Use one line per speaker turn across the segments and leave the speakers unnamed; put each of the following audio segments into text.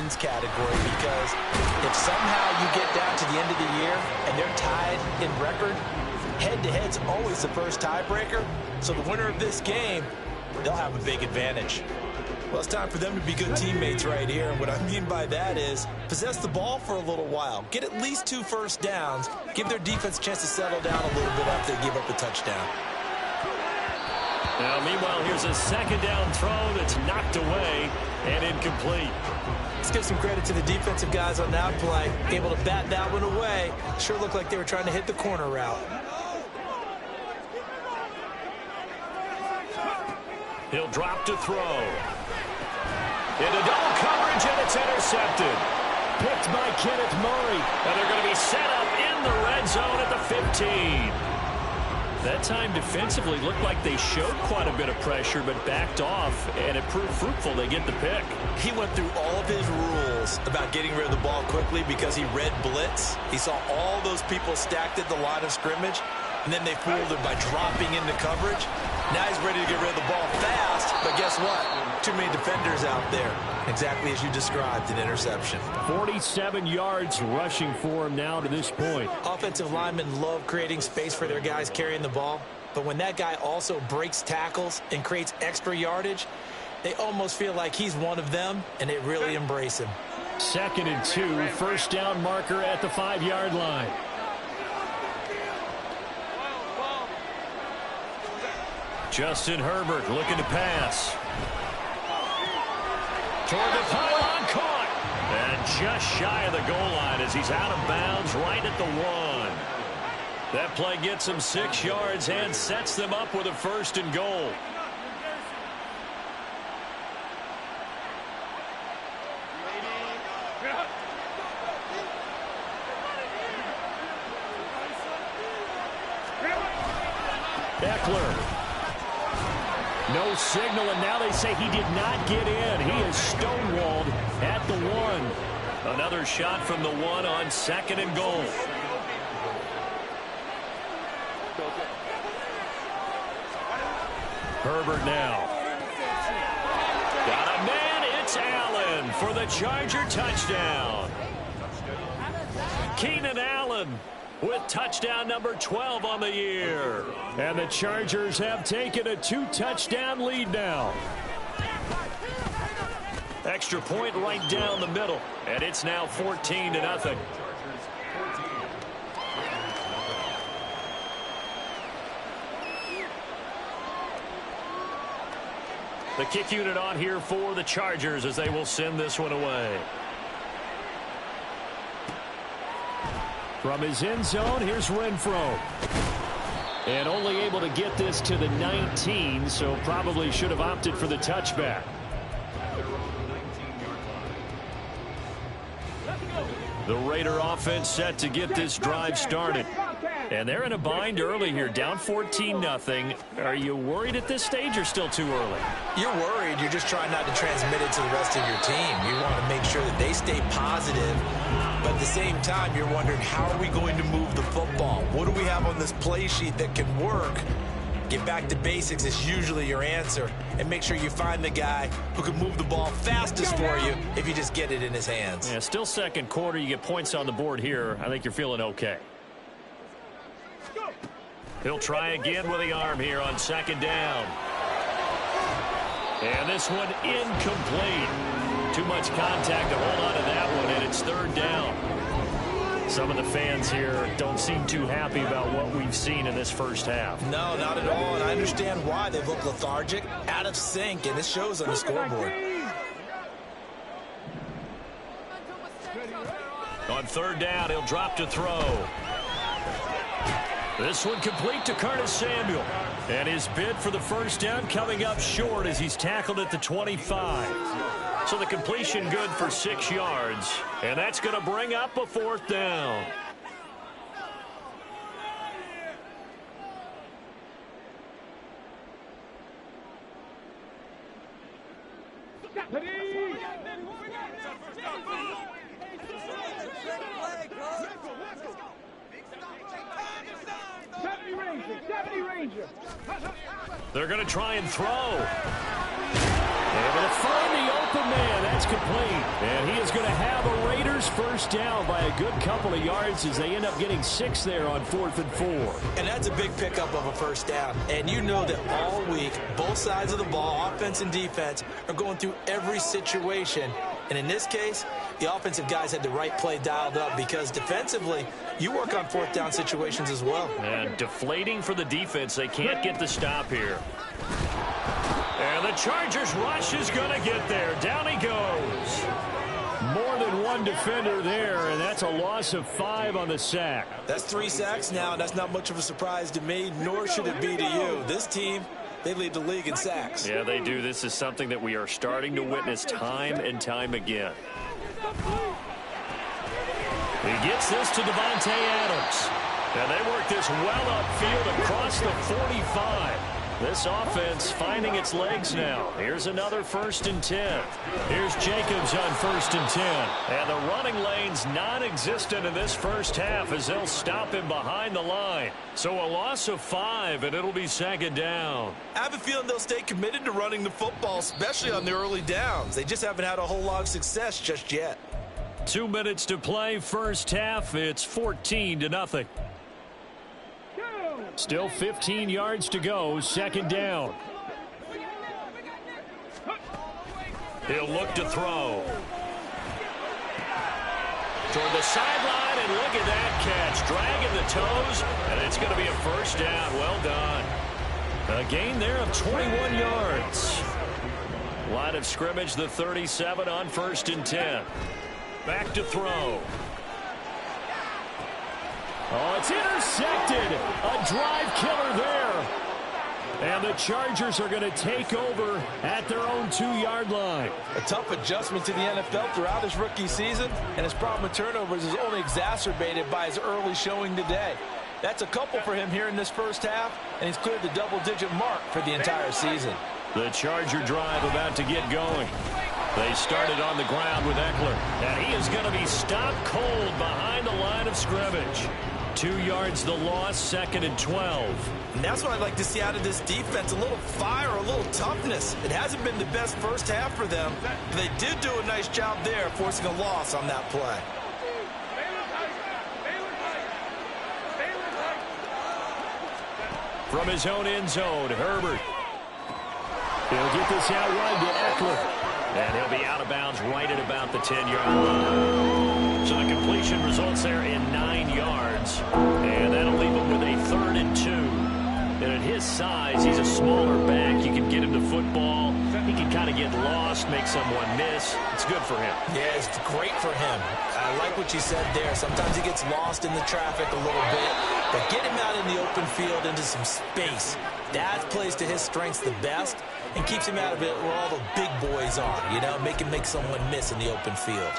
wins category, because if somehow you get down to the end of the year and they're tied in record, head-to-head's always the first tiebreaker. So the winner of this game, they'll have a big advantage. Well, it's time for them to be good teammates right here. And what I mean by that is possess the ball for a little while. Get at least 2 first downs. Give their defense a chance to settle down a little bit after they give up the touchdown.
Now, meanwhile, here's a second down throw that's knocked away and incomplete.
Let's give some credit to the defensive guys on that play. Able to bat that one away. Sure looked like they were trying to hit the corner route.
He'll drop to throw. Into double coverage, and it's intercepted. Picked by Kenneth Murray. And they're going to be set up in the red zone at the 15. That time defensively looked like they showed quite a bit of pressure, but backed off, and it proved fruitful. They get the pick.
He went through all of his rules about getting rid of the ball quickly because he read blitz. He saw all those people stacked at the line of scrimmage, and then they fooled him by dropping into coverage. Now he's ready to get rid of the ball fast, but guess what? Too many defenders out there. Exactly as you described, an interception.
47 yards rushing for him now to this point.
Offensive linemen love creating space for their guys carrying the ball, but when that guy also breaks tackles and creates extra yardage, they almost feel like he's one of them, and they really embrace him.
2nd and 2, first down marker at the 5-yard line. Justin Herbert looking to pass. Toward the pylon, caught. And just shy of the goal line as he's out of bounds right at the 1. That play gets him 6 yards and sets them up with a 1st and goal. Eckler. No signal, and now they say he did not get in. He is stonewalled at the 1. Another shot from the 1 on 2nd and goal. Herbert now. Got a man. It's Allen for the Charger touchdown. Keenan Allen with touchdown number 12 on the year. And the Chargers have taken a 2-touchdown lead now. Extra point right down the middle. And it's now 14-0. The kick unit on here for the Chargers as they will send this one away. From his end zone, here's Renfro. And only able to get this to the 19, so probably should have opted for the touchback. The Raider offense set to get this drive started. And they're in a bind early here, down 14-0. Are you worried at this stage or still too early?
You're worried. You're just trying not to transmit it to the rest of your team. You want to make sure that they stay positive. But at the same time, you're wondering, how are we going to move the football? What do we have on this play sheet that can work? Get back to basics is usually your answer. And make sure you find the guy who can move the ball fastest for you if you just get it in his hands.
Yeah, still second quarter. You get points on the board here. I think you're feeling okay. He'll try again with the arm here on 2nd down. And this one incomplete. Too much contact to hold on to that one, and it's 3rd down. Some of the fans here don't seem too happy about what we've seen in this first half.
No, not at all, and I understand why. They look lethargic, out of sync, and it shows on the scoreboard.
On 3rd down, he'll drop to throw. This one complete to Curtis Samuel. And his bid for the 1st down coming up short as he's tackled at the 25. So the completion good for 6 yards. And that's going to bring up a 4th down. They're going to try and throw. Able to find the open open man. That's complete. And he is going to have a Raiders first down by a good couple of yards as they end up getting 6 there on 4th and 4.
And that's a big pickup of a first down. And you know that all week, both sides of the ball, offense and defense, are going through every situation. And in this case, the offensive guys had the right play dialed up because defensively, you work on 4th down situations as well.
And deflating for the defense. They can't get the stop here. And the Chargers rush is going to get there. Down he goes. More than one defender there, and that's a loss of 5 on the sack.
That's 3 sacks now, and that's not much of a surprise to me, nor should it be to you. This team, they lead the league in sacks.
Yeah, they do. This is something that we are starting to witness time and time again. He gets this to Devontae Adams. And they work this well upfield across the 45. This offense finding its legs now. Here's another 1st and 10. Here's Jacobs on 1st and 10. And the running lane's non-existent in this first half as they'll stop him behind the line. So a loss of 5, and it'll be 2nd down.
I have a feeling they'll stay committed to running the football, especially on the early downs. They just haven't had a whole lot of success just yet.
2 minutes to play, first half. It's 14-0. Still 15 yards to go, 2nd down. He'll look to throw. Toward the sideline, and look at that catch. Dragging the toes, and it's going to be a first down. Well done. A gain there of 21 yards. Line of scrimmage, the 37 on 1st and 10. Back to throw. Oh, it's intercepted. A drive killer there. And the Chargers are going to take over at their own 2-yard line.
A tough adjustment to the NFL throughout his rookie season, and his problem with turnovers is only exacerbated by his early showing today. That's a couple for him here in this first half, and he's cleared the double-digit mark for the entire season.
The Charger drive about to get going. They started on the ground with Eckler, and he is going to be stopped cold behind the line of scrimmage. 2 yards the loss, 2nd and 12.
And that's what I'd like to see out of this defense, a little fire, a little toughness. It hasn't been the best first half for them, but they did do a nice job there forcing a loss on that play.
From his own end zone, Herbert. He'll get this out wide to Eckler. And he'll be out of bounds right at about the 10-yard line. So the completion results there in 9 yards. And that'll leave him with a 3rd and 2. And at his size, he's a smaller back. You can get him the football. He can kind of get lost, make someone miss. It's good for him.
Yeah, it's great for him. I like what you said there. Sometimes he gets lost in the traffic a little bit. But get him out in the open field into some space. That plays to his strengths the best and keeps him out of it where all the big boys are, you know, make someone miss in the open field.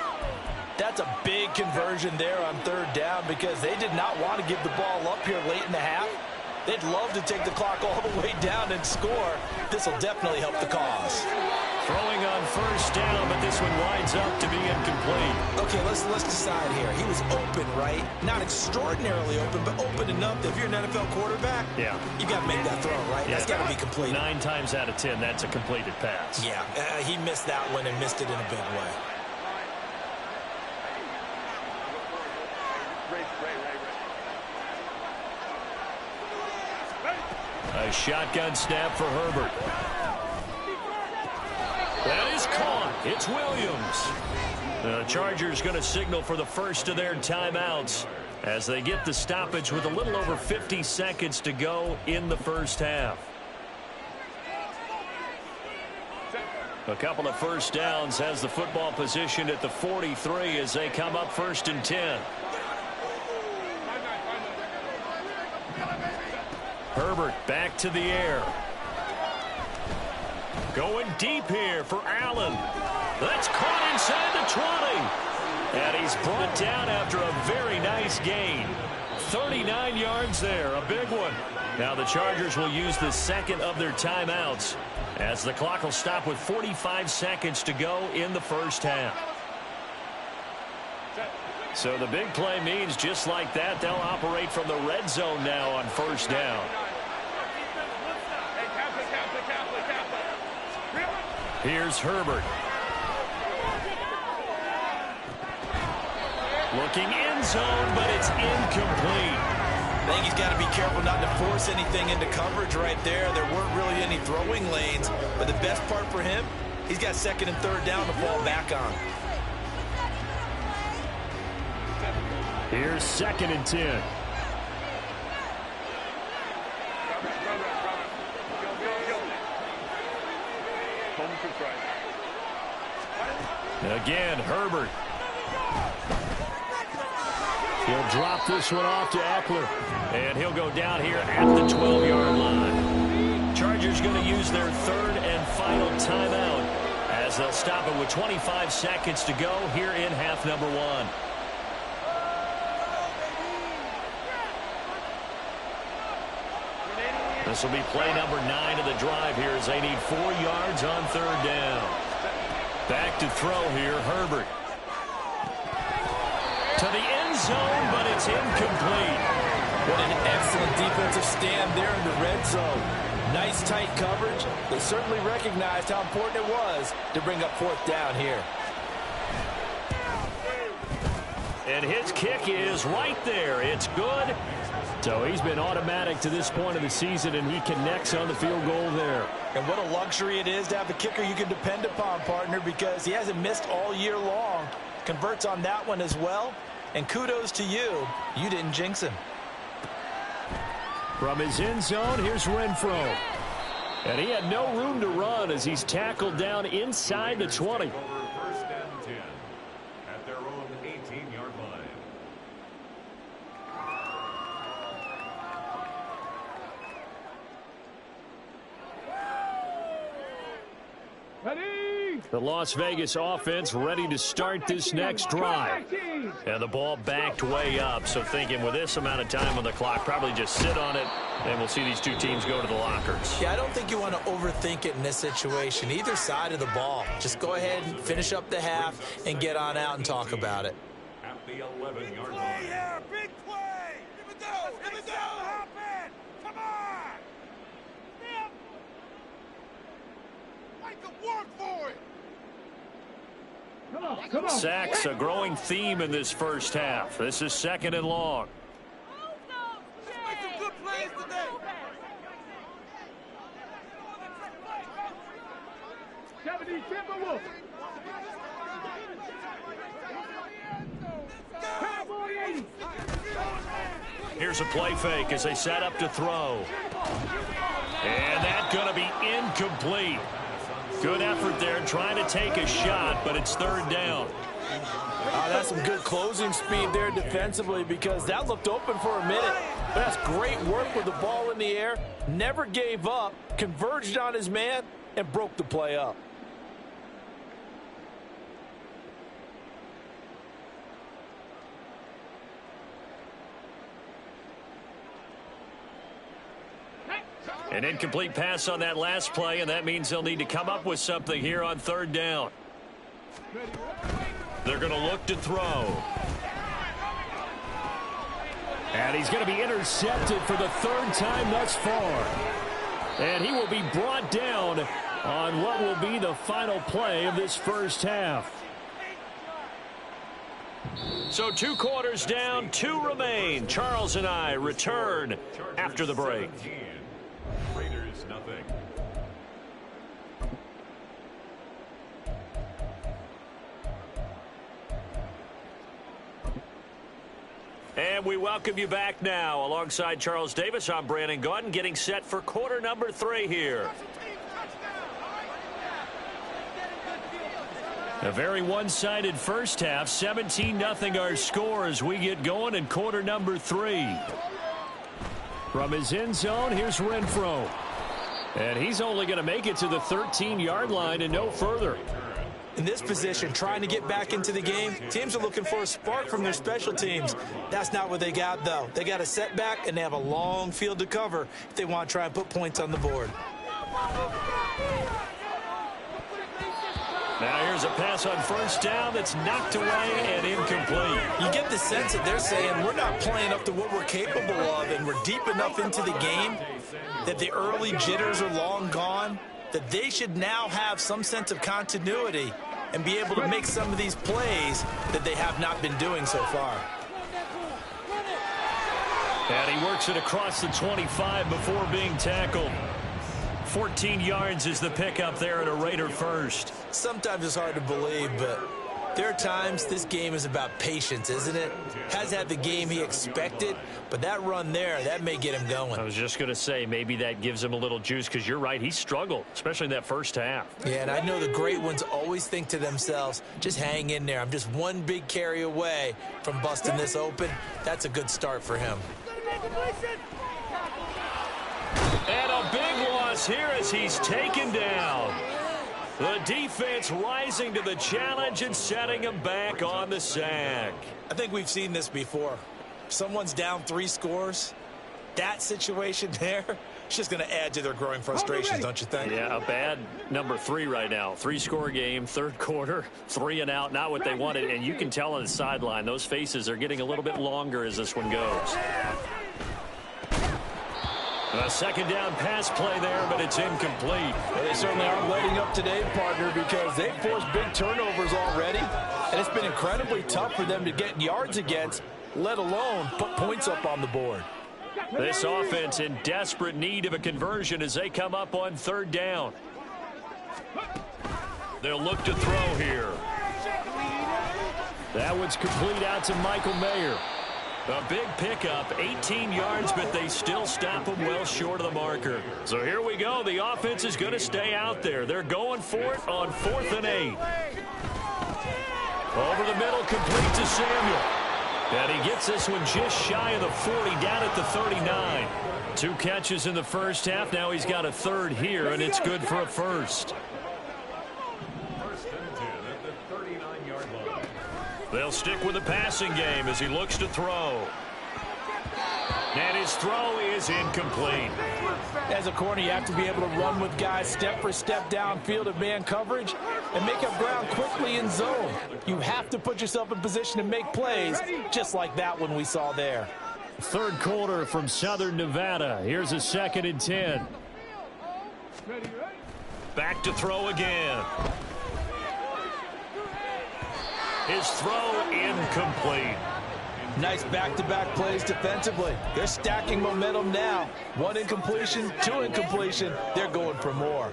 That's a big conversion there on 3rd down because they did not want to give the ball up here late in the half. They'd love to take the clock all the way down and score. This will definitely help the cause.
Throwing on 1st down, but this one winds up to be incomplete.
Okay, let's decide here. He was open, right? Not extraordinarily open, but open enough that if you're an NFL quarterback,
yeah,
you got to make that throw, right? Yeah. That's got to be complete.
9 times out of 10, that's a completed pass.
Yeah, he missed that one and missed it in a big way.
A shotgun snap for Herbert. That is caught. It's Williams. The Chargers going to signal for the first of their timeouts as they get the stoppage with a little over 50 seconds to go in the first half. A couple of first downs has the football position at the 43 as they come up 1st and 10. Herbert back to the air. Going deep here for Allen. That's caught inside the 20. And he's brought down after a very nice gain. 39 yards there, a big one. Now the Chargers will use the second of their timeouts as the clock will stop with 45 seconds to go in the first half. So the big play means just like that, they'll operate from the red zone now on 1st down. Here's Herbert. Looking end zone, but it's incomplete.
I think he's got to be careful not to force anything into coverage right there. There weren't really any throwing lanes, but the best part for him, he's got second and third down to fall back on.
Here's 2nd and 10. Again, Herbert. He'll drop this one off to Eckler. And he'll go down here at the 12-yard line. Chargers going to use their 3rd and final timeout as they'll stop it with 25 seconds to go here in half number 1. This will be play number 9 of the drive here as they need 4 yards on 3rd down. Back to throw here, Herbert. To the end zone, but it's incomplete.
What an excellent defensive stand there in the red zone. Nice tight coverage. They certainly recognized how important it was to bring up 4th down here.
And his kick is right there. It's good. So he's been automatic to this point of the season, and he connects on the field goal there.
And what a luxury it is to have a kicker you can depend upon, partner, because he hasn't missed all year long. Converts on that one as well. And kudos to you. You didn't jinx him.
From his end zone, here's Renfro. And he had no room to run as he's tackled down inside the 20.
1st and 10 at their own 18-yard line.
The Las Vegas offense ready to start this next drive. And the ball backed way up. So thinking with this amount of time on the clock, probably just sit on it, and we'll see these two teams go to the lockers.
Yeah, I don't think you want to overthink it in this situation. Either side of the ball. Just go ahead and finish up the half and get on out and talk about it.
At the 11-yard line.
Here, big play! Here we go! Here we go! Happen! Come on! Snap! Make them work for it!
Come on.
Sacks, a growing theme in this first half. This is 2nd and long.
Make some good plays today!
Here's a play fake as they set up to throw. And that's going to be incomplete. Good effort there trying to take a shot, but it's 3rd down.
That's some good closing speed there defensively because that looked open for a minute. But that's great work with the ball in the air. Never gave up, converged on his man, and broke the play up.
An incomplete pass on that last play, and that means they'll need to come up with something here on 3rd down. They're going to look to throw. And he's going to be intercepted for the 3rd time thus far. And he will be brought down on what will be the final play of this first half. So 2 quarters down, 2 remain. Charles and I return after the break.
Raiders, nothing.
And we welcome you back now. Alongside Charles Davis, I'm Brandon Gaudin, getting set for quarter number 3 here. A very one-sided first half. 17-0 our score as we get going in quarter number 3. From his end zone, here's Renfro. And he's only going to make it to the 13-yard line and no further.
In this position, trying to get back into the game, teams are looking for a spark from their special teams. That's not what they got, though. They got a setback, and they have a long field to cover if they want to try and put points on the board.
Now here's a pass on first down that's knocked away and incomplete.
You get the sense that they're saying we're not playing up to what we're capable of, and we're deep enough into the game that the early jitters are long gone, that they should now have some sense of continuity and be able to make some of these plays that they have not been doing so far.
And he works it across the 25 before being tackled. 14 yards is the pickup there at a Raider first.
Sometimes it's hard to believe, but there are times this game is about patience, isn't it? Has had the game he expected, but that run there, that may get him going.
I was just going to say, maybe that gives him a little juice, because you're right, he struggled, especially in that first half.
Yeah, and I know the great ones always think to themselves, just hang in there. I'm just one big carry away from busting this open. That's a good start for him.
And a big loss here as he's taken down. The defense rising to the challenge and setting him back on the sack.
I think we've seen this before. Someone's down 3 scores. That situation there, it's just going to add to their growing frustrations, don't you think?
Yeah, a bad number 3 right now. 3-score game, third quarter, 3 and out, not what they wanted. And you can tell on the sideline, those faces are getting a little bit longer as this one goes. A second down pass play there, but it's incomplete.
Well, they certainly aren't letting up today, partner, because they've forced big turnovers already. And it's been incredibly tough for them to get yards against, let alone put points up on the board.
This offense in desperate need of a conversion as they come up on third down. They'll look to throw here. That one's complete out to Michael Mayer. A big pickup, 18 yards, but they still stop him well short of the marker. So here we go. The offense is going to stay out there. They're going for it on 4th and 8. Over the middle, complete to Samuel. And he gets this one just shy of the 40, down at the 39. 2 catches in the first half. Now he's got a third here, and it's good for a first. They'll stick with the passing game as he looks to throw. And his throw is incomplete.
As a corner, you have to be able to run with guys step for step downfield of man coverage and make up ground quickly in zone. You have to put yourself in position to make plays, just like that one we saw there.
Third quarter from Southern Nevada. Here's a 2nd and 10. Back to throw again. His throw incomplete.
Nice back-to-back plays defensively. They're stacking momentum now. 1 incompletion, 2 incompletion. They're going for more.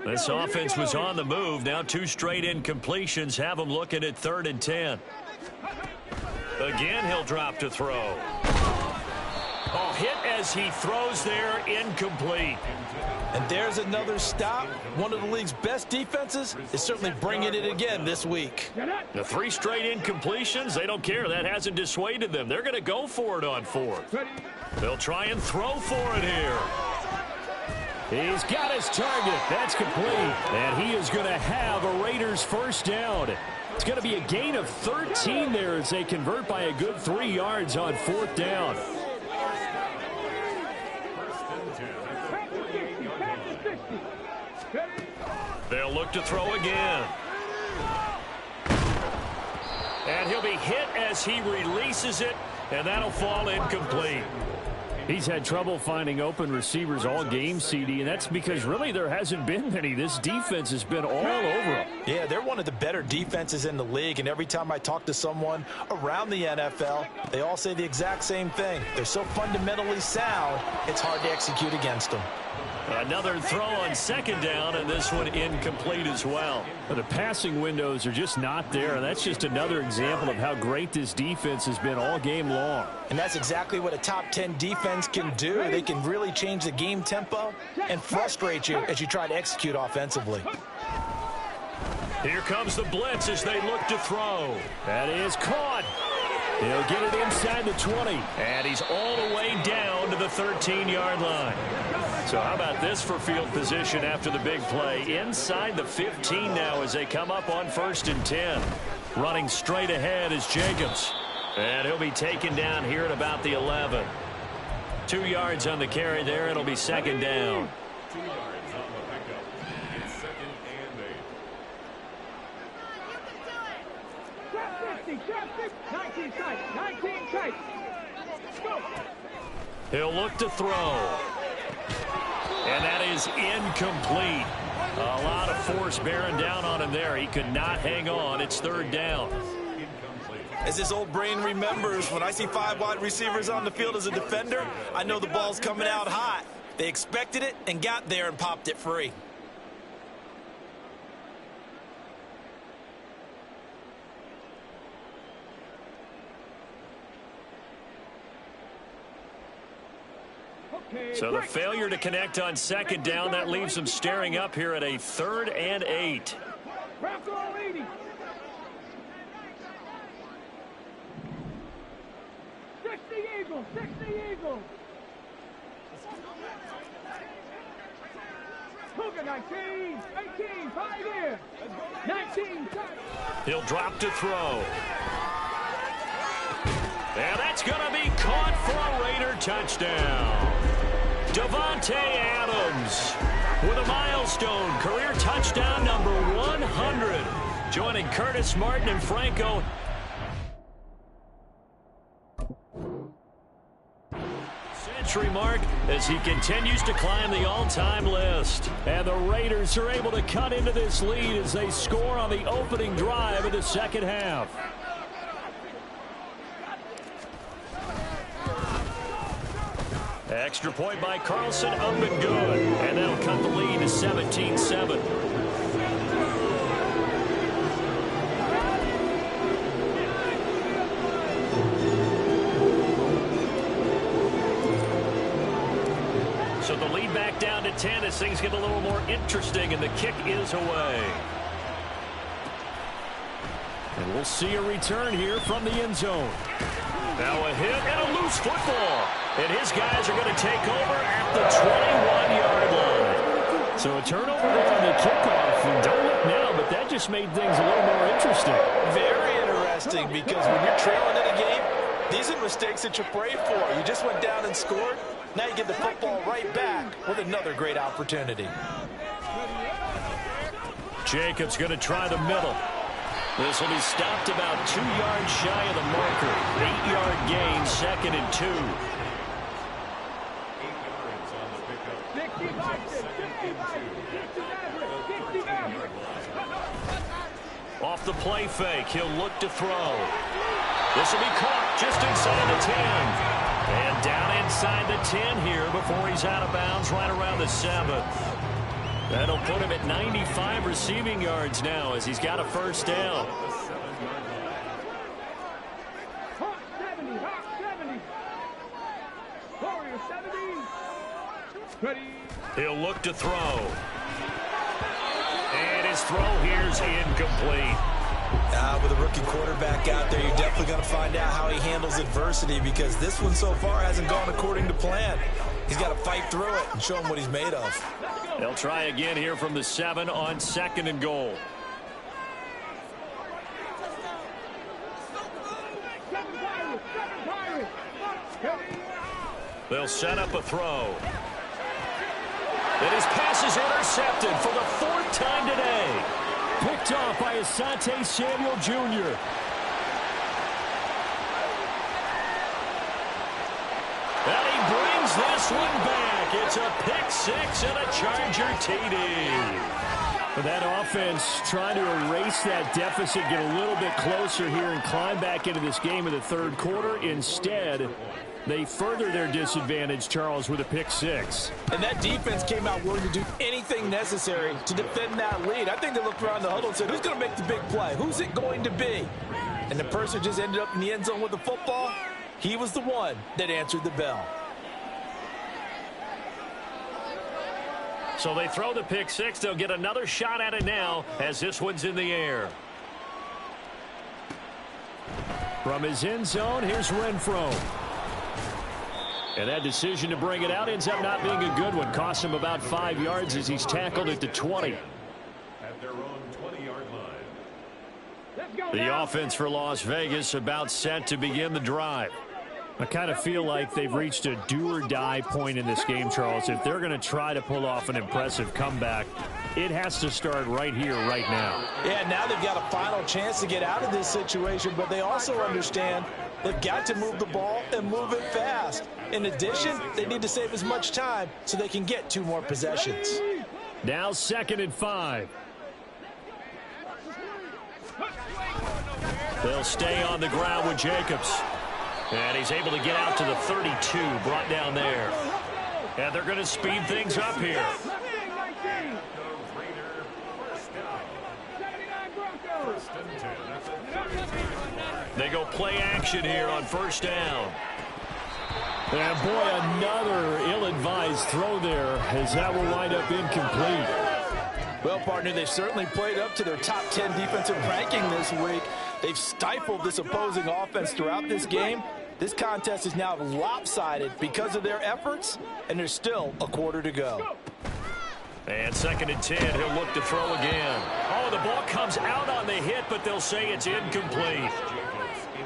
This offense was on the move. Now 2 straight incompletions have them looking at 3rd and 10. Again, he'll drop to throw. Oh, hit as he throws there, incomplete.
And there's another stop. One of the league's best defenses is certainly bringing it again this week.
The 3 straight incompletions, they don't care. That hasn't dissuaded them. They're going to go for it on 4th. They'll try and throw for it here. He's got his target. That's complete. And he is going to have a Raiders first down. It's going to be a gain of 13 there as they convert by a good 3 yards on 4th down. They'll look to throw again. And he'll be hit as he releases it, and that'll fall incomplete. He's had trouble finding open receivers all game, CD, and that's because really there hasn't been many. This defense has been all over him.
Yeah, they're one of the better defenses in the league, and every time I talk to someone around the NFL, they all say the exact same thing. They're so fundamentally sound, it's hard to execute against them.
Another throw on 2nd down, and this one incomplete as well. But the passing windows are just not there, and that's just another example of how great this defense has been all game long.
And that's exactly what a top 10 defense can do. They can really change the game tempo and frustrate you as you try to execute offensively.
Here comes the blitz as they look to throw. That is caught. He'll get it inside the 20, and he's all the way down to the 13-yard line. So how about this for field position after the big play? Inside the 15 now as they come up on 1st and 10. Running straight ahead is Jacobs. And he'll be taken down here at about the 11. 2 yards on the carry there. It'll be 2nd down.
2 yards on the pickup. It's 2nd and 8.
He'll look to throw. And that is incomplete. A lot of force bearing down on him there. He could not hang on. It's third down.
As his old brain remembers, when I see 5 wide receivers on the field as a defender, I know the ball's coming out hot. They expected it and got there and popped it free.
So the failure to connect on second down, that leaves them staring up here at a 3rd and 8. He'll drop to throw. And that's going to be caught for a Raider touchdown. Davante Adams with a milestone career touchdown number 100. Joining Curtis Martin and Franco. Century mark as he continues to climb the all-time list. And the Raiders are able to cut into this lead as they score on the opening drive of the second half. Extra point by Carlson, up and good. And that'll cut the lead to 17-7. So the lead back down to 10 as things get a little more interesting, and the kick is away. And we'll see a return here from the end zone. Now a hit and a loose football. And his guys are going to take over at the 21-yard line. So a turnover there on the kickoff. And don't look now, but that just made things a little more interesting.
Very interesting, because when you're trailing in a game, these are mistakes that you pray for. You just went down and scored. Now you get the football right back with another great opportunity.
Jacobs going to try the middle. This will be stopped about 2 yards shy of the marker. 8-yard gain, 2nd and 2.
8 yards on the pickup.
Off the play fake, he'll look to throw. This will be caught just inside the 10. And down inside the 10 here before he's out of bounds right around the 7. That'll put him at 95 receiving yards now as he's got a first down. He'll look to throw. And his throw here's incomplete.
With a rookie quarterback out there, you're definitely going to find out how he handles adversity, because this one so far hasn't gone according to plan. He's got to fight through it and show him what he's made of.
They'll try again here from the 7 on 2nd and goal. They'll set up a throw. And his pass is intercepted for the 4th time today. Picked off by Asante Samuel Jr. And he brings this one back. It's a pick 6 and a Charger TD. That offense trying to erase that deficit, get a little bit closer here and climb back into this game in the 3rd quarter. Instead, they further their disadvantage, Charles, with a pick 6.
And that defense came out willing to do anything necessary to defend that lead. I think they looked around the huddle and said, who's going to make the big play? Who's it going to be? And the person just ended up in the end zone with the football. He was the one that answered the bell.
So they throw the pick 6. They'll get another shot at it now as this one's in the air. From his end zone, here's Renfro. And that decision to bring it out ends up not being a good one. Costs him about 5 yards as he's tackled at the 20.
At their own 20-yard line.
The offense for Las Vegas about set to begin the drive. I kind of feel like they've reached a do-or-die point in this game, Charles. If they're going to try to pull off an impressive comeback, it has to start right here, right now.
Yeah, now they've got a final chance to get out of this situation, but they also understand They've got to move the ball and move it fast. In addition, they need to save as much time so they can get 2 more possessions.
Now 2nd and 5. They'll stay on the ground with Jacobs. And he's able to get out to the 32, brought down there. And they're going to speed things up here. They go play action here on 1st down.
And boy, another ill-advised throw there, as that will wind up incomplete.
Well, partner, they've certainly played up to their top 10 defensive ranking this week. They've stifled this opposing offense throughout this game. This contest is now lopsided because of their efforts, and there's still a quarter to go.
And 2nd and 10, he'll look to throw again. Oh, the ball comes out on the hit, but they'll say it's incomplete.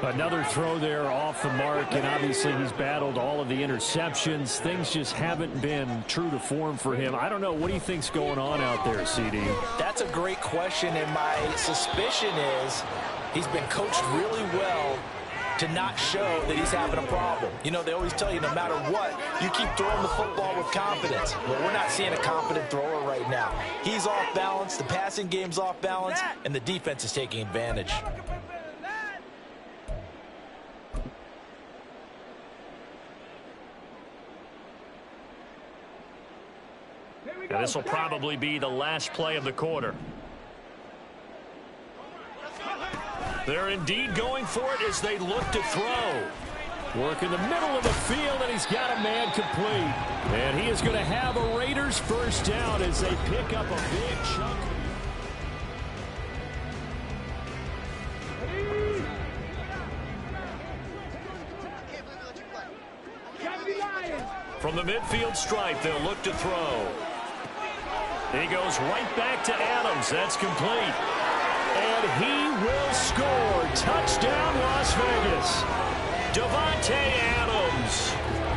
Another throw there off the mark, and obviously he's battled all of the interceptions. Things just haven't been true to form for him. I don't know. What do you think's going on out there, CD?
That's a great question, and my suspicion is he's been coached really well to not show that he's having a problem. You know, they always tell you no matter what, you keep throwing the football with confidence. Well, we're not seeing a confident thrower right now. He's off balance, the passing game's off balance, and the defense is taking advantage.
Now, this will probably be the last play of the quarter. They're indeed going for it as they look to throw.
Work in the middle of the field, and he's got a man complete. And he is going to have a Raiders 1st down as they pick up a big chunk.
From the midfield stripe, they'll look to throw. He goes right back to Adams. That's complete. And he will score. Touchdown, Las Vegas. Davante Adams.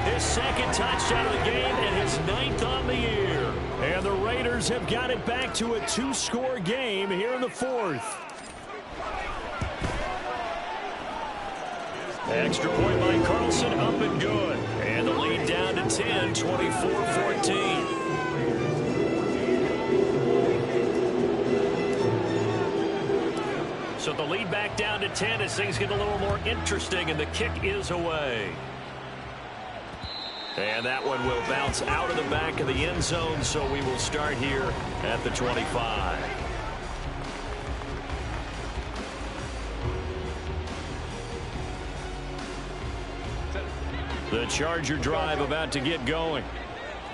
His 2nd touchdown of the game and his 9th on the year.
And the Raiders have got it back to a 2-score game here in the 4th.
Extra point by Carlson, up and good. And the lead down to 10, 24-14. So the lead back down to 10 as things get a little more interesting, and the kick is away. And that one will bounce out of the back of the end zone, so we will start here at the 25. The Charger drive about to get going.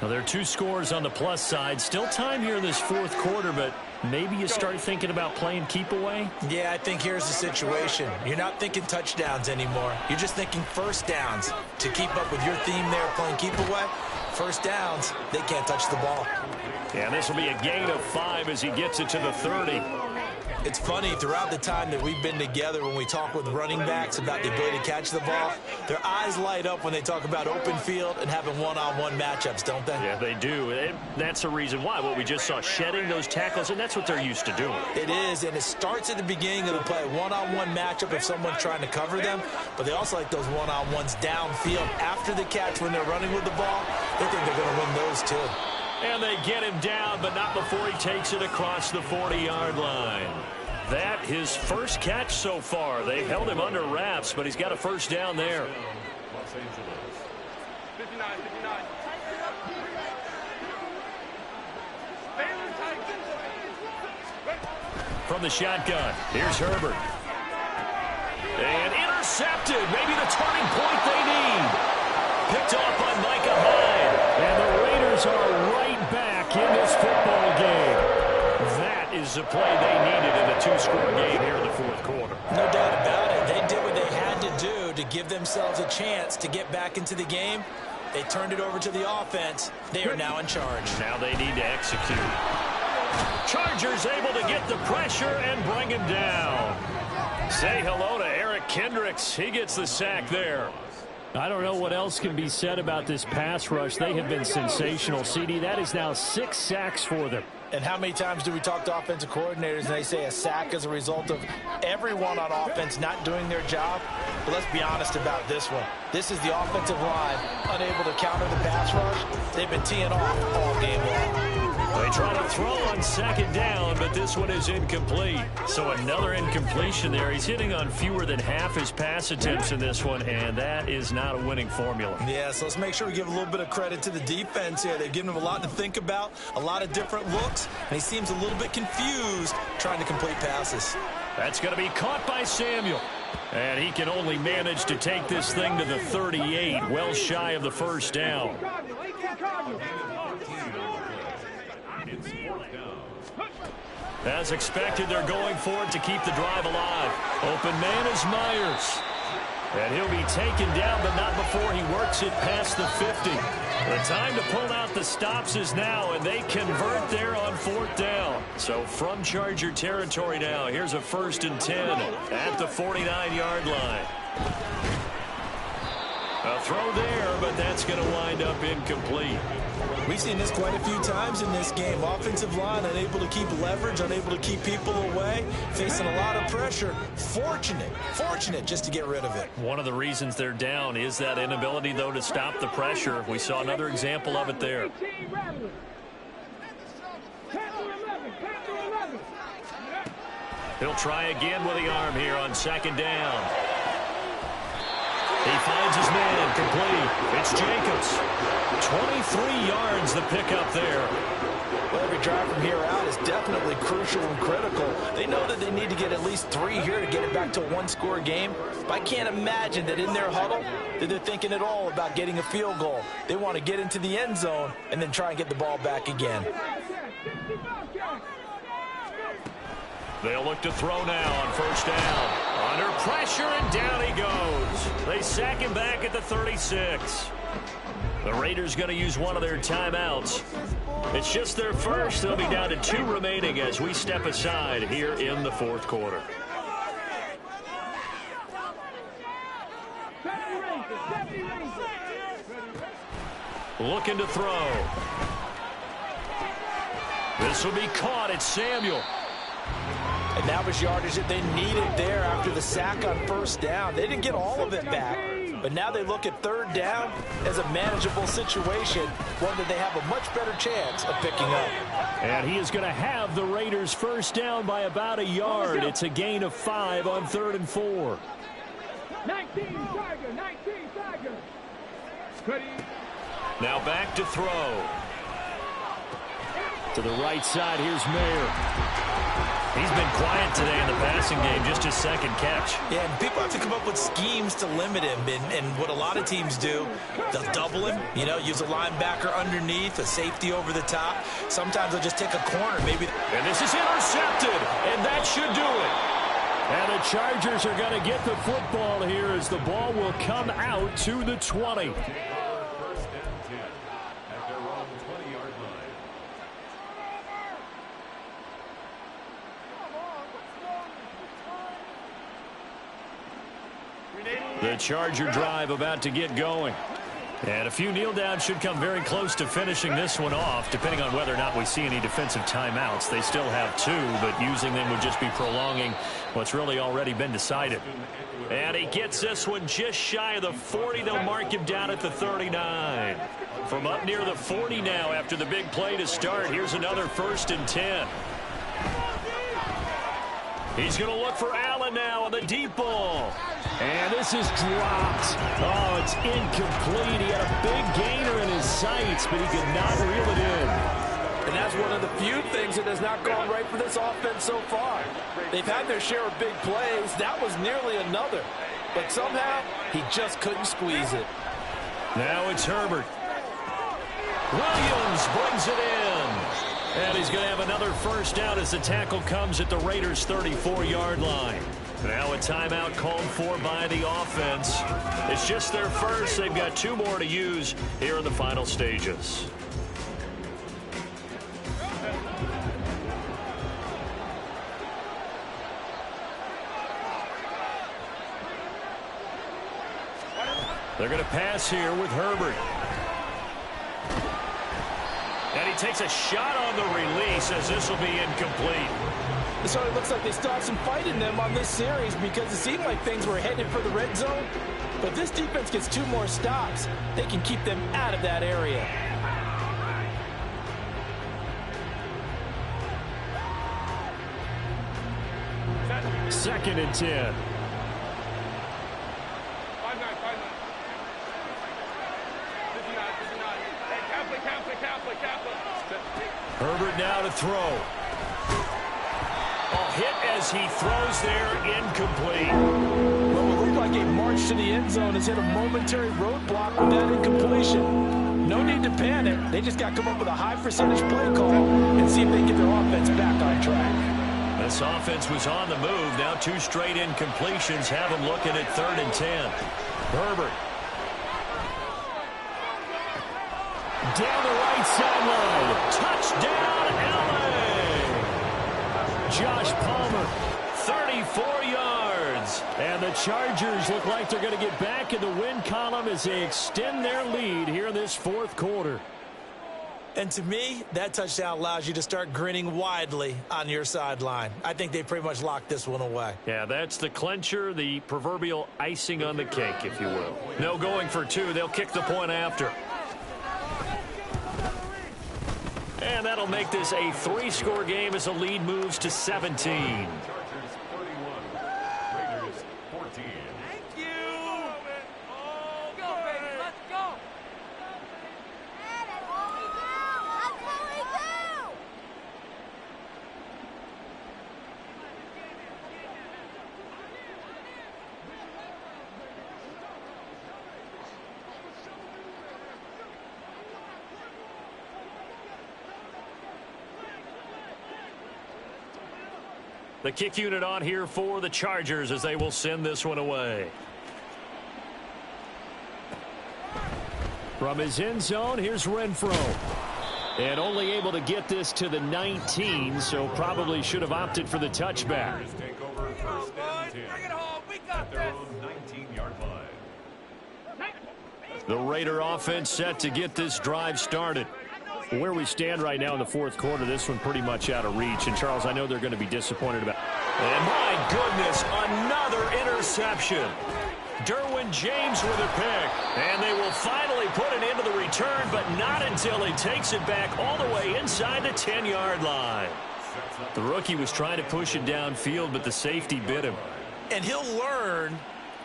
Now, there are 2 scores on the plus side. Still time here in this 4th quarter, but maybe you start thinking about playing keep away?
Yeah, I think here's the situation. You're not thinking touchdowns anymore. You're just thinking 1st downs. To keep up with your theme there, playing keep away, 1st downs, they can't touch the ball.
And this will be a gain of 5 as he gets it to the 30.
It's funny, throughout the time that we've been together, when we talk with running backs about the ability to catch the ball, their eyes light up when they talk about open field and having one-on-one matchups, don't they?
Yeah, they do. And that's the reason why. What we just saw, shedding those tackles, and that's what they're used to doing.
It is, and it starts at the beginning of the play, one-on-one matchup if someone's trying to cover them, but they also like those one-on-ones downfield after the catch when they're running with the ball. They think they're going to win those too.
And they get him down, but not before he takes it across the 40-yard line. That his 1st catch so far. They held him under wraps, but he's got a 1st down there. From the shotgun, here's Herbert. And intercepted. Maybe the turning point they need. Picked off by Micah Hyde.
And the Raiders are right back in this football game.
That is the play they needed in a 2-score game here in the 4th quarter.
No doubt about it. They did what they had to do to give themselves a chance to get back into the game. They turned it over to the offense. They are now in charge.
Now they need to execute. Chargers able to get the pressure and bring him down. Say hello to Eric Kendricks. He gets the sack there.
I don't know what else can be said about this pass rush. They have been sensational, CD. That is now 6 sacks for them.
And how many times do we talk to offensive coordinators and they say a sack is a result of everyone on offense not doing their job? But let's be honest about this one. This is the offensive line unable to counter the pass rush. They've been teeing off all game long.
They try to throw on 2nd down, but this one is incomplete. So another incompletion there. He's hitting on fewer than half his pass attempts in this one, and that is not a winning formula.
Yeah, so let's make sure we give a little bit of credit to the defense here. They've given him a lot to think about, a lot of different looks, and he seems a little bit confused trying to complete passes.
That's going to be caught by Samuel. And he can only manage to take this thing to the 38, well shy of the first down. As expected, they're going for it to keep the drive alive. Open man is Myers. And he'll be taken down, but not before he works it past the 50. The time to pull out the stops is now, and they convert there on 4th down. So from Charger territory now, here's a 1st and 10 at the 49-yard line. A throw there, but that's going to wind up incomplete.
We've seen this quite a few times in this game. Offensive line unable to keep leverage, unable to keep people away, facing a lot of pressure. Fortunate just to get rid of it.
One of the reasons they're down is that inability, though, to stop the pressure. We saw another example of it there. He'll try again with the arm here on 2nd down. He finds his man, complete. It's Jacobs. 23 yards the pickup there.
Well, every drive from here out is definitely crucial and critical. They know that they need to get at least 3 here to get it back to a 1-score game. But I can't imagine that in their huddle that they're thinking at all about getting a field goal. They want to get into the end zone and then try and get the ball back again.
They'll look to throw now on 1st down. Under pressure, and down he goes. They sack him back at the 36. The Raiders going to use one of their timeouts. It's just their first. They'll be down to 2 remaining as we step aside here in the 4th quarter. Looking to throw. This will be caught. It's Samuel.
And that was yardage that they needed there after the sack on 1st down. They didn't get all of it back. But now they look at 3rd down as a manageable situation, one that they have a much better chance of picking up.
And he is going to have the Raiders 1st down by about a yard. It's a gain of 5 on 3rd and 4.
19 Tiger.
Now back to throw. To the right side, here's Mayer. He's been quiet today in the passing game, just his 2nd catch.
Yeah, and people have to come up with schemes to limit him. And what a lot of teams do, they'll double him, use a linebacker underneath, a safety over the top. Sometimes they'll just take a corner, maybe.
And this is intercepted, and that should do it. And the Chargers are going to get the football here as the ball will come out to the 20. The Charger drive about to get going. And a few kneel downs should come very close to finishing this one off, depending on whether or not we see any defensive timeouts. They still have 2, but using them would just be prolonging what's really already been decided. And he gets this one just shy of the 40. They'll mark him down at the 39. From up near the 40 now after the big play to start. Here's another 1st and 10. He's going to look for Allen now on the deep ball. And this is dropped. Oh, it's incomplete. He had a big gainer in his sights, but he could not reel it in.
And that's one of the few things that has not gone right for this offense so far. They've had their share of big plays. That was nearly another. But somehow, he just couldn't squeeze it.
Now it's Herbert. Williams brings it in. And he's going to have another 1st down as the tackle comes at the Raiders' 34-yard line. Now a timeout called for by the offense. It's just their first. They've got 2 more to use here in the final stages. They're going to pass here with Herbert. And he takes a shot on the release as this will be incomplete.
So it looks like they still have some fight in them on this series because it seemed like things were headed for the red zone. But if this defense gets 2 more stops, they can keep them out of that area.
Second and 10. Herbert now to throw. A hit as he throws there, incomplete.
Well, it looked like a march to the end zone has hit a momentary roadblock with that incompletion. No need to panic. They just got to come up with a high percentage play call and see if they can get their offense back on track.
This offense was on the move. Now 2 straight incompletions have them looking at 3rd and 10. Herbert. Down the right sideline. Touchdown, LA! Josh Palmer, 34 yards. And the Chargers look like they're going to get back in the win column as they extend their lead here in this 4th quarter.
And to me, that touchdown allows you to start grinning widely on your sideline. I think they pretty much locked this one away.
Yeah, that's the clincher, the proverbial icing on the cake, if you will. No going for 2. They'll kick the point after. And that'll make this a 3-score game as the lead moves to 17.
Chargers 31, Raiders 14.
Thank you. Go, baby. Let's go.
That's what we do. That's what we do.
The kick unit on here for the Chargers as they will send this one away. From his end zone, here's Renfro. And only able to get this to the 19, so probably should have opted for the touchback.
Raiders take over 1st and 10
Bring it home. We
at
got
their
this.
own 19-yard line.
The Raider offense set to get this drive started. Where we stand right now in the 4th quarter, this one pretty much out of reach. And, Charles, I know they're going to be disappointed about it. And, my goodness, another interception. Derwin James with a pick. And they will finally put an end to the return, but not until he takes it back all the way inside the 10-yard line. The rookie was trying to push it downfield, but the safety bit him.
And he'll learn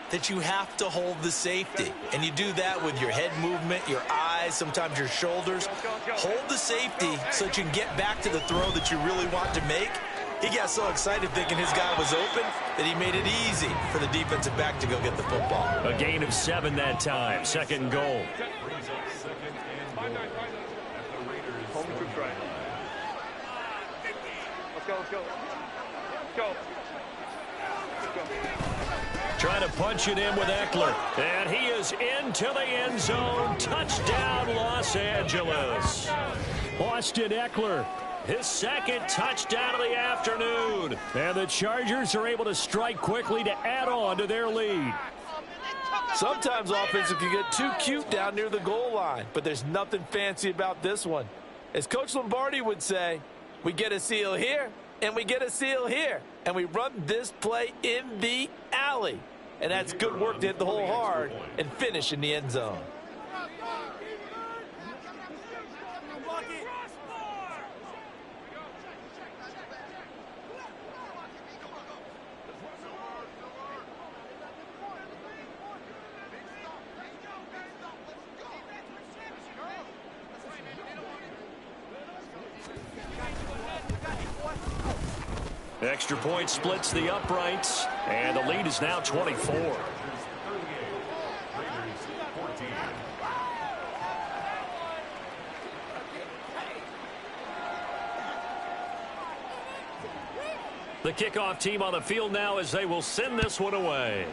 that you have to hold the safety. And you do that with your head movement, your eyes, sometimes your shoulders. Hold the safety so that you can get back to the throw that you really want to make. He got so excited thinking his guy was open that he made it easy for the defensive back to go get the football.
A gain of 7 that time. 2nd and goal.
Brings up 2nd and goal at the Raiders.
Let's go, let's go. Let's go.
Trying to punch it in with Eckler. And he is into the end zone. Touchdown, Los Angeles. Austin Eckler, his 2nd touchdown of the afternoon. And the Chargers are able to strike quickly to add on to their lead.
Sometimes offensive can get too cute down near the goal line, but there's nothing fancy about this one. As Coach Lombardi would say, we get a seal here, and we get a seal here, and we run this play in the alley. And that's good work to hit the hole hard and finish in the end zone.
Extra point splits the uprights, and the lead is now 24.
38, Raiders 14.
The kickoff team on the field now as they will send this one away.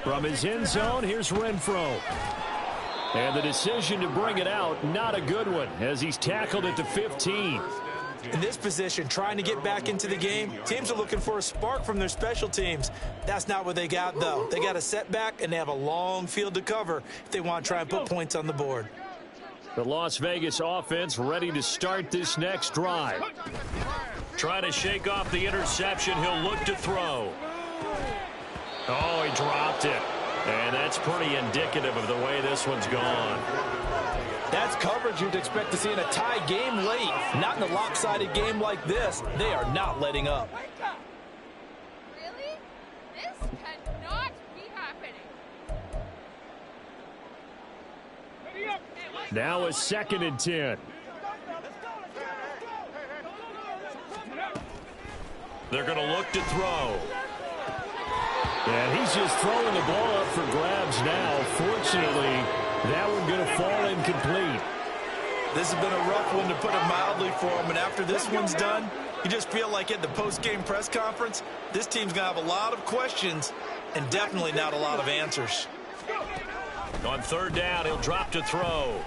From his end zone, here's Renfro. And the decision to bring it out, not a good one, as he's tackled at the 15.
In this position, trying to get back into the game, teams are looking for a spark from their special teams. That's not what they got, though. They got a setback, and they have a long field to cover if they want to try and put points on the board.
The Las Vegas offense ready to start this next drive. Trying to shake off the interception. He'll look to throw. Oh, he dropped it. And that's pretty indicative of the way this one's gone.
That's coverage you'd expect to see in a tie game late. Not in a lopsided game like this. They are not letting up.
Really? This cannot be happening.
Now a 2nd and 10. They're going to look to throw. And he's just throwing the ball up for grabs now. Fortunately, that one going to fall incomplete.
This has been a rough one, to put it mildly, for him. And after this one's done, you just feel like at the post-game press conference, this team's going to have a lot of questions and definitely not a lot of answers.
On 3rd down, he'll drop to throw.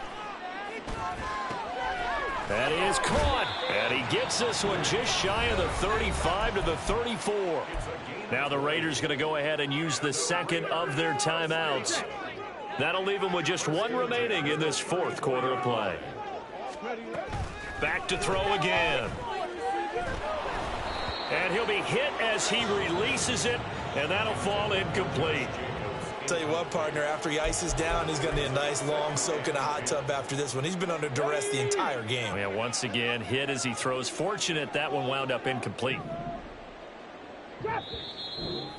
That is caught. And he gets this one just shy of the 35 to the 34. Now the Raiders going to go ahead and use the 2nd of their timeouts. That'll leave them with just 1 remaining in this 4th quarter of play. Back to throw again. And he'll be hit as he releases it, and that'll fall incomplete.
Tell you what, partner, after he ices down, he's going to need a nice long soak in a hot tub after this one. He's been under duress the entire game.
Yeah, once again, hit as he throws. Fortunate that one wound up incomplete.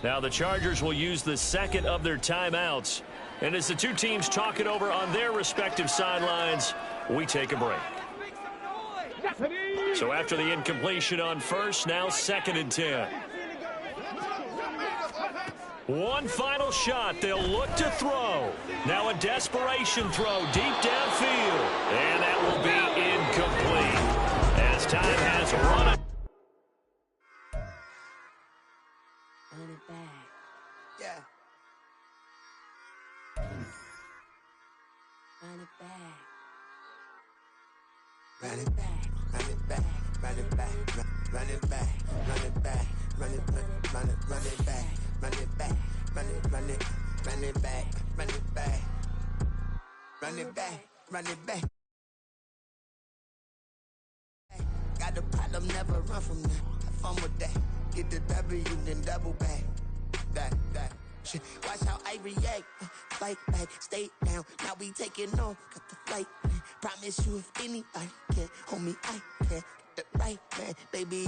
Now the Chargers will use the 2nd of their timeouts. And as the two teams talk it over on their respective sidelines, we take a break. So after the incompletion on 1st, now 2nd and 10. One final shot. They'll look to throw. Now a desperation throw deep downfield. And that will be incomplete as time has run it.
Run it back.
Yeah.
Run it back.
Run it back. Run it back. Run it back. Run it back. Run it back. Run it back. Run it back. Run it back. Run it back. Run it back. Run it back. Run it back. Run it back. Got a problem, never run from that. Have fun with that. Get the W, then double back. That shit. Watch how I react. Fight back, stay down. Now we taking off. Got the flight. Promise you, if anybody can hold me, I can. Get the right man, baby.